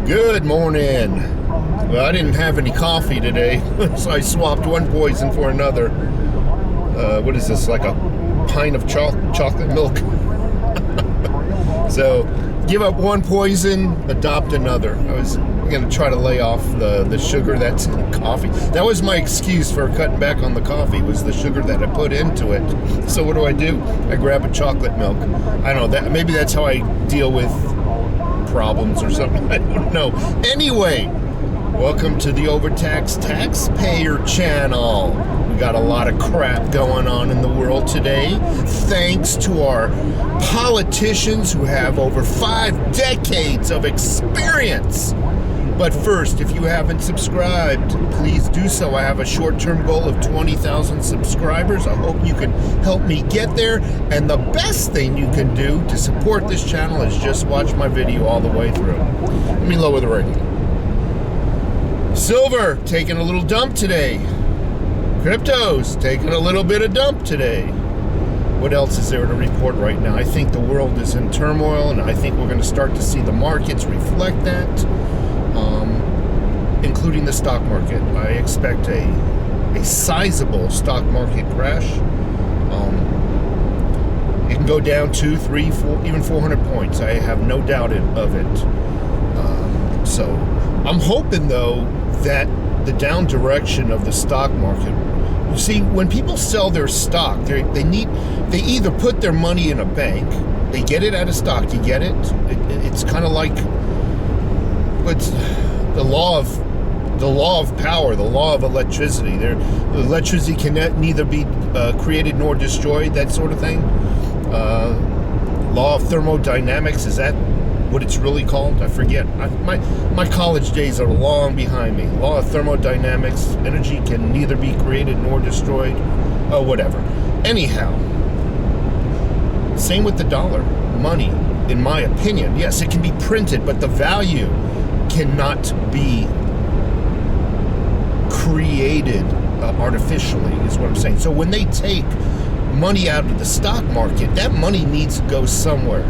Good morning. Well, I didn't have any coffee today, so I swapped one poison for another. What is this, like a pint of chocolate milk? So, give up one poison, adopt another. I was going to try to lay off the sugar that's in coffee. That was my excuse for cutting back on the coffee, was the sugar that I put into it. So what do? I grab a chocolate milk. I don't know, maybe that's how I deal with problems or something. I don't know. Anyway, welcome to the Overtaxed Taxpayer channel. We got a lot of crap going on in the world today, thanks to our politicians who have over 5 decades of experience. But first, if you haven't subscribed, please do so. I have a short-term goal of 20,000 subscribers. I hope you can help me get there. And the best thing you can do to support this channel is just watch my video all the way through. Let me lower the radio. Silver taking a little dump today. Crypto's taking a little bit of dump today. What else is there to report right now? I think the world is in turmoil, and I think we're going to start to see the markets reflect that, including the stock market. I expect a sizable stock market crash. It can go down 2, 3, 4, even 400 points. I have no doubt of it. So I'm hoping, though, that the down direction of the stock market. You see, when people sell their stock, they either put their money in a bank, they get it at a stock. You get it? It's kind of like what's the law of power, the law of electricity. The electricity can neither be created nor destroyed. That sort of thing. Law of thermodynamics, is that what it's really called? I forget. My college days are long behind me. Law of thermodynamics, energy can neither be created nor destroyed. Oh, whatever. Anyhow, same with the dollar. Money, in my opinion, yes, it can be printed, but the value cannot be created artificially, is what I'm saying. So when they take money out of the stock market, that money needs to go somewhere.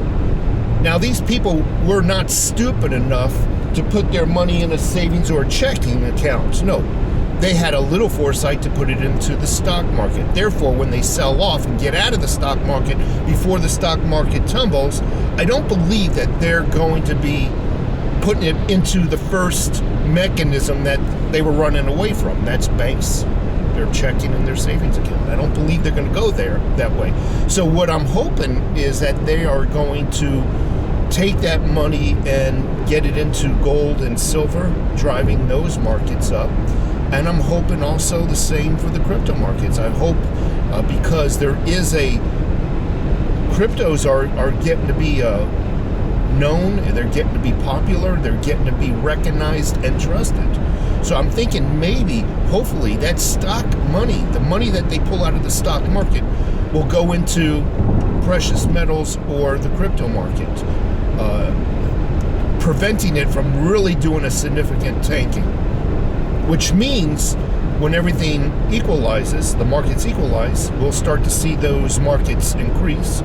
Now, these people were not stupid enough to put their money in a savings or a checking account. No, they had a little foresight to put it into the stock market. Therefore, when they sell off and get out of the stock market before the stock market tumbles, I don't believe that they're going to be putting it into the first mechanism that they were running away from. That's banks, their checking and their savings account. I don't believe they're going to go there that way. So what I'm hoping is that they are going to take that money and get it into gold and silver, driving those markets up. And I'm hoping also the same for the crypto markets. I hope because there is cryptos are getting to be known, and they're getting to be popular, they're getting to be recognized and trusted. So I'm thinking maybe, hopefully, that stock money, the money that they pull out of the stock market, will go into precious metals or the crypto market, preventing it from really doing a significant tanking. Which means when everything equalizes, the markets equalize, we'll start to see those markets increase,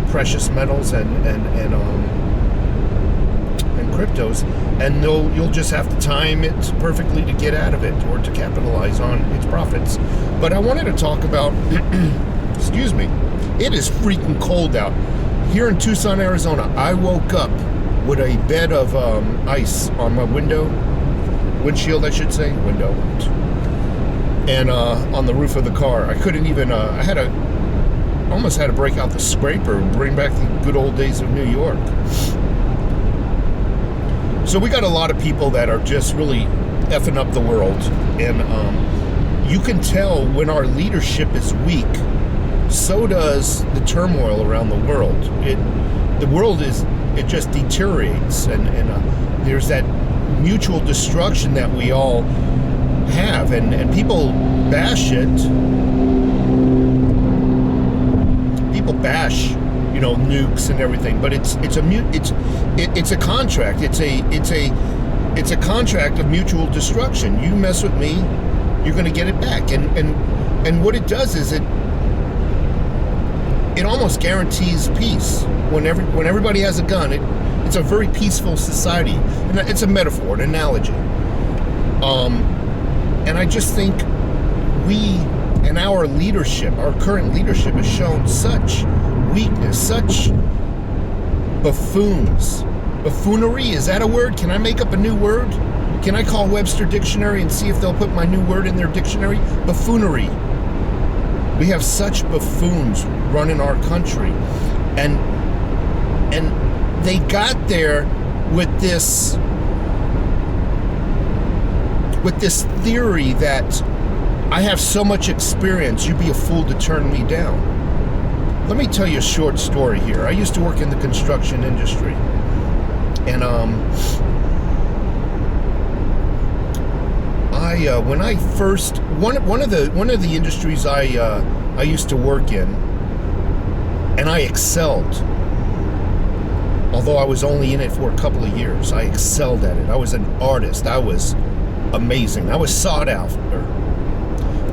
precious metals and cryptos, and you'll just have to time it perfectly to get out of it or to capitalize on its profits. But I wanted to talk about, excuse me, it is freaking cold out. Here in Tucson, Arizona, I woke up with a bed of ice on my windshield, I should say, window, and on the roof of the car. I couldn't even, almost had to break out the scraper and bring back the good old days of New York. So we got a lot of people that are just really effing up the world, and you can tell when our leadership is weak, so does the turmoil around the world. The world just deteriorates, and there's that mutual destruction that we all have, and people bash it. People bash, nukes and everything, but it's a contract. It's a contract of mutual destruction. You mess with me, you're going to get it back. And what it does is it almost guarantees peace. When everybody has a gun, it It's a very peaceful society. And it's a metaphor, an analogy. And I just think we and our leadership, our current leadership, has shown such weakness, such buffoons. Buffoonery, is that a word? Can I make up a new word? Can I call Webster Dictionary and see if they'll put my new word in their dictionary? Buffoonery. We have such buffoons running our country. And they got there with this theory that I have so much experience, you'd be a fool to turn me down. Let me tell you a short story here. I used to work in the construction industry. And when I first one of the industries I used to work in, and I excelled. Although I was only in it for a couple of years, I excelled at it. I was an artist. I was amazing. I was sought after.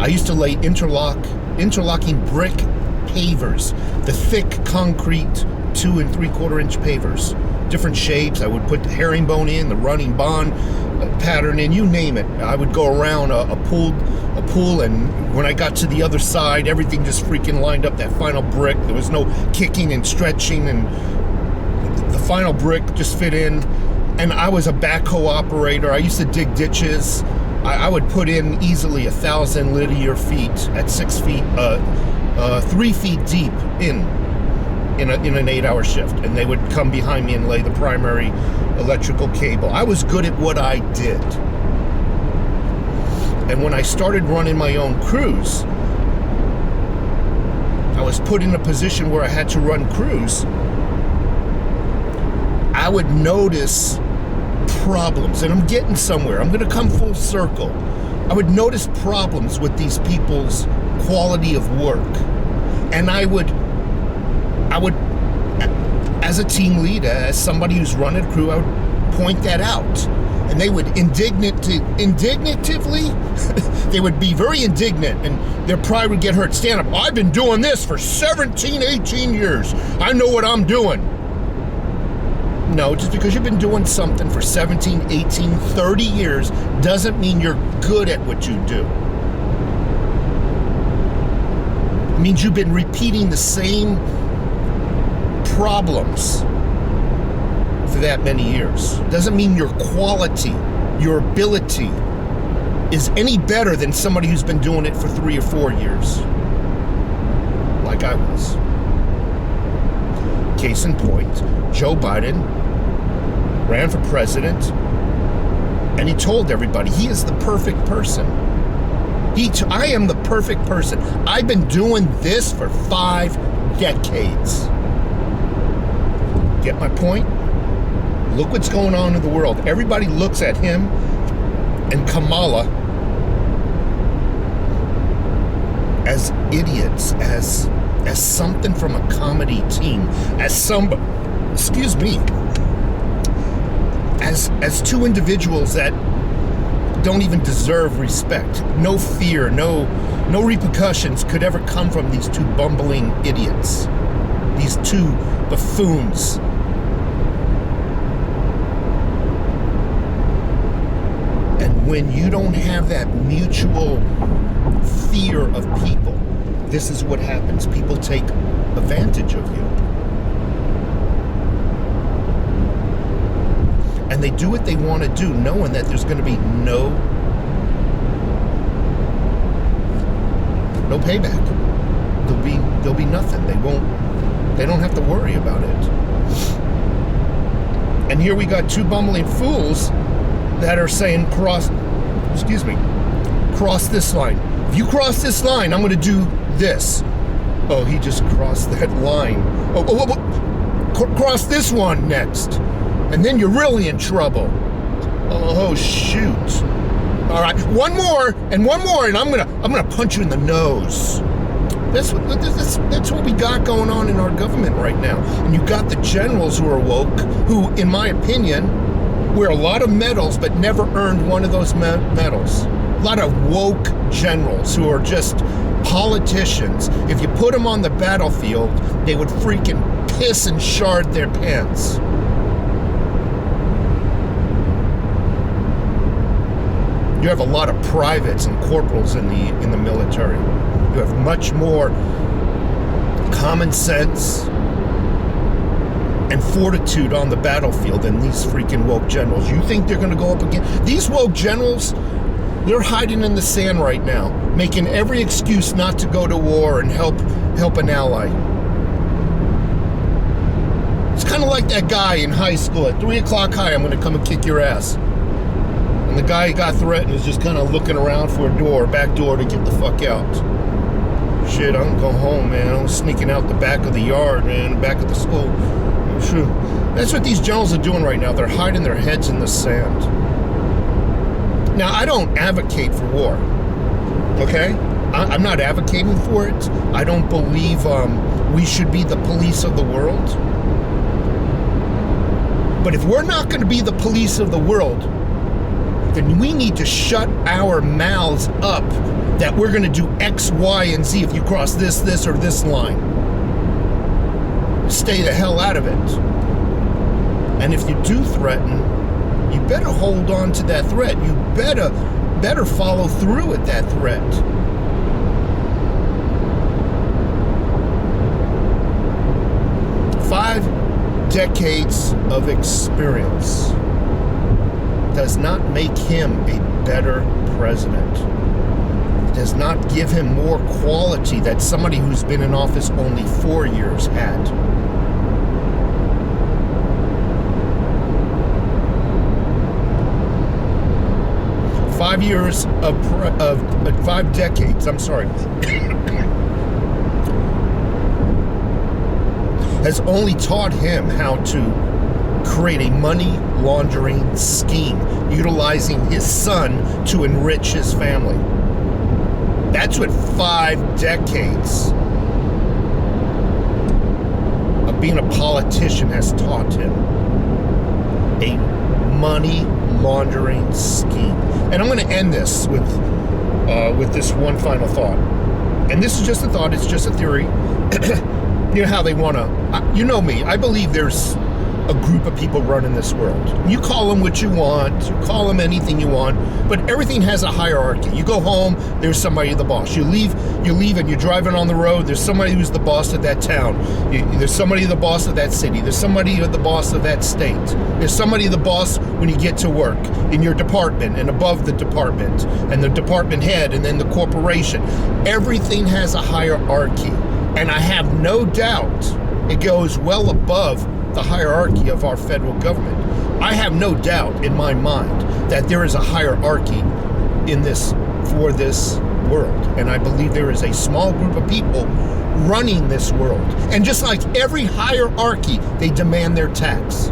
I used to lay interlocking brick pavers, the thick concrete 2 3/4 inch pavers, different shapes. I would put the herringbone in, the running bond pattern in, you name it. I would go around a pool, and when I got to the other side, everything just freaking lined up. That final brick, there was no kicking and stretching, and the final brick just fit in. And I was a backhoe operator. I used to dig ditches. I would put in easily 1,000 linear feet at 6 feet, 3 feet deep in an 8-hour shift, and they would come behind me and lay the primary electrical cable. I was good at what I did. And when I started running my own crews, I was put in a position where I had to run crews. I would notice problems, and I'm getting somewhere. I'm going to come full circle. I would notice problems with these people's quality of work, and I would, as a team lead, as somebody who's running a crew, I would point that out, and they would indignantly, they would be very indignant, and their pride would get hurt. Stand up. I've been doing this for 17, 18 years. I know what I'm doing. No, just because you've been doing something for 17, 18, 30 years doesn't mean you're good at what you do. It means you've been repeating the same problems for that many years. Doesn't mean your quality, your ability is any better than somebody who's been doing it for 3 or 4 years, like I was. Case in point, Joe Biden ran for president, and he told everybody he is the perfect person. I am the perfect person. I've been doing this for 5 decades. Get my point? Look what's going on in the world. Everybody looks at him and Kamala as idiots, as something from a comedy team, as two individuals that don't even deserve respect. No fear, no repercussions could ever come from these two bumbling idiots, these two buffoons. And when you don't have that mutual fear of people, this is what happens. People take advantage of you. And they do what they want to do, knowing that there's going to be no payback. There'll be nothing. They don't have to worry about it. And here we got two bumbling fools that are saying cross this line. If you cross this line, I'm going to do this. Oh, he just crossed that line. Cross this one next. And then you're really in trouble. Oh, shoot. All right, one more, and I'm gonna punch you in the nose. That's what we got going on in our government right now. And you got the generals who are woke, who, in my opinion, wear a lot of medals but never earned one of those medals. A lot of woke generals who are just politicians. If you put them on the battlefield, they would freaking piss and shard their pants. You have a lot of privates and corporals in the military. You have much more common sense and fortitude on the battlefield than these freaking woke generals. You think they're going to go up again? These woke generals, they're hiding in the sand right now, making every excuse not to go to war and help an ally. It's kind of like that guy in high school at 3 o'clock high, I'm going to come and kick your ass. And the guy got threatened is just kind of looking around for a door, back door to get the fuck out. Shit, I'm going home, man. I'm sneaking out the back of the yard, man, the back of the school. Sure. That's what these generals are doing right now. They're hiding their heads in the sand. Now, I don't advocate for war, okay? I'm not advocating for it. I don't believe we should be the police of the world. But if we're not going to be the police of the world, then we need to shut our mouths up that we're going to do X, Y, and Z if you cross this, or this line. Stay the hell out of it. And if you do threaten, you better hold on to that threat. You better follow through with that threat. Five decades of experience does not make him a better president. It does not give him more quality that somebody who's been in office only 4 years had. Five decades, I'm sorry, has only taught him how to create a money laundering scheme, utilizing his son to enrich his family. That's what 5 decades of being a politician has taught him. A money laundering scheme. And I'm going to end this with this one final thought. And this is just a thought, it's just a theory. You know how they want to, you know me, I believe there's a group of people running this world. You call them what you want, you call them anything you want, but everything has a hierarchy. You go home, there's somebody the boss. You leave and you're driving on the road, there's somebody who's the boss of that town. There's somebody the boss of that city. There's somebody the boss of that state. There's somebody the boss when you get to work, in your department and above the department, and the department head, and then the corporation. Everything has a hierarchy. And I have no doubt it goes well above the hierarchy of our federal government. I have no doubt in my mind that there is a hierarchy in this, for this world. And I believe there is a small group of people running this world. And just like every hierarchy, they demand their tax.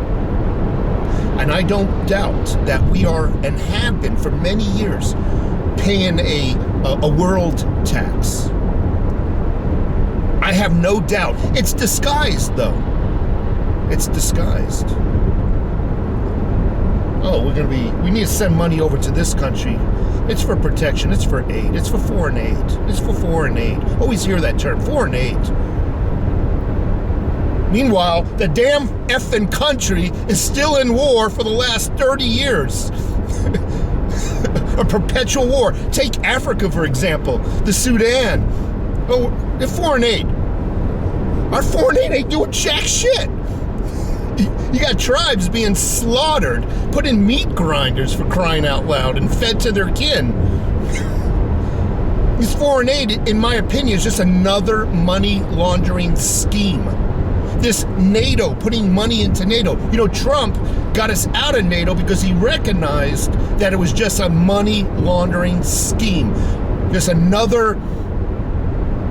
And I don't doubt that we are, and have been for many years, paying a world tax. I have no doubt. It's disguised, though. It's disguised. Oh, we need to send money over to this country. It's for protection. It's for aid. It's for foreign aid. It's for foreign aid. Always hear that term, foreign aid. Meanwhile, the damn effing country is still in war for the last 30 years. A perpetual war. Take Africa, for example. The Sudan. Oh, the foreign aid. Our foreign aid ain't doing jack shit. You got tribes being slaughtered, put in meat grinders for crying out loud, and fed to their kin. This foreign aid, in my opinion, is just another money laundering scheme. This NATO, putting money into NATO. You know, Trump got us out of NATO because he recognized that it was just a money laundering scheme. There's another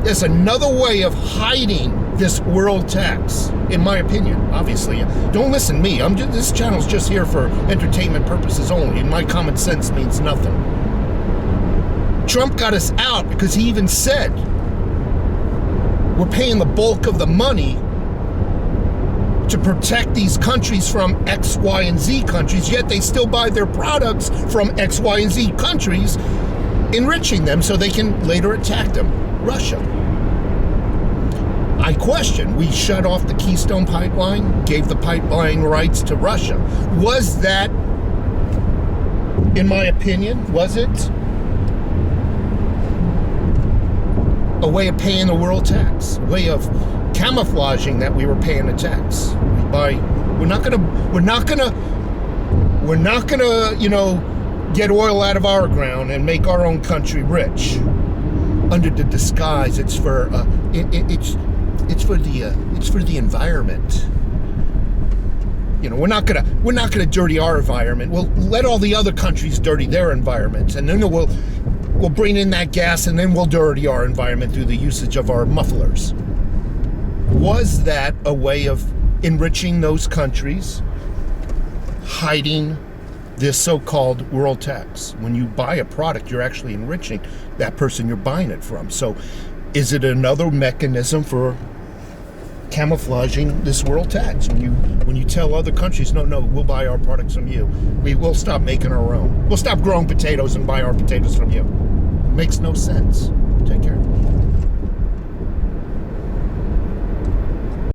way of hiding this world tax, in my opinion. Obviously, don't listen to me. This channel's just here for entertainment purposes only, and my common sense means nothing. Trump got us out because he even said we're paying the bulk of the money to protect these countries from X, Y, and Z countries, yet they still buy their products from X, Y, and Z countries, enriching them so they can later attack them. Russia. I question, we shut off the Keystone Pipeline, gave the pipeline rights to Russia. Was that in my opinion, was it a way of paying the world tax, a way of camouflaging that we were paying a tax? We're not gonna, you know, get oil out of our ground and make our own country rich under the disguise it's for the environment. You know, we're not gonna dirty our environment. We'll let all the other countries dirty their environments, and then we'll bring in that gas, and then we'll dirty our environment through the usage of our mufflers. Was that a way of enriching those countries, hiding this so-called world tax? When you buy a product, you're actually enriching that person you're buying it from. So is it another mechanism for camouflaging this world tax? When you tell other countries, no, we'll buy our products from you. We'll stop making our own. We'll stop growing potatoes and buy our potatoes from you. Makes no sense. Take care.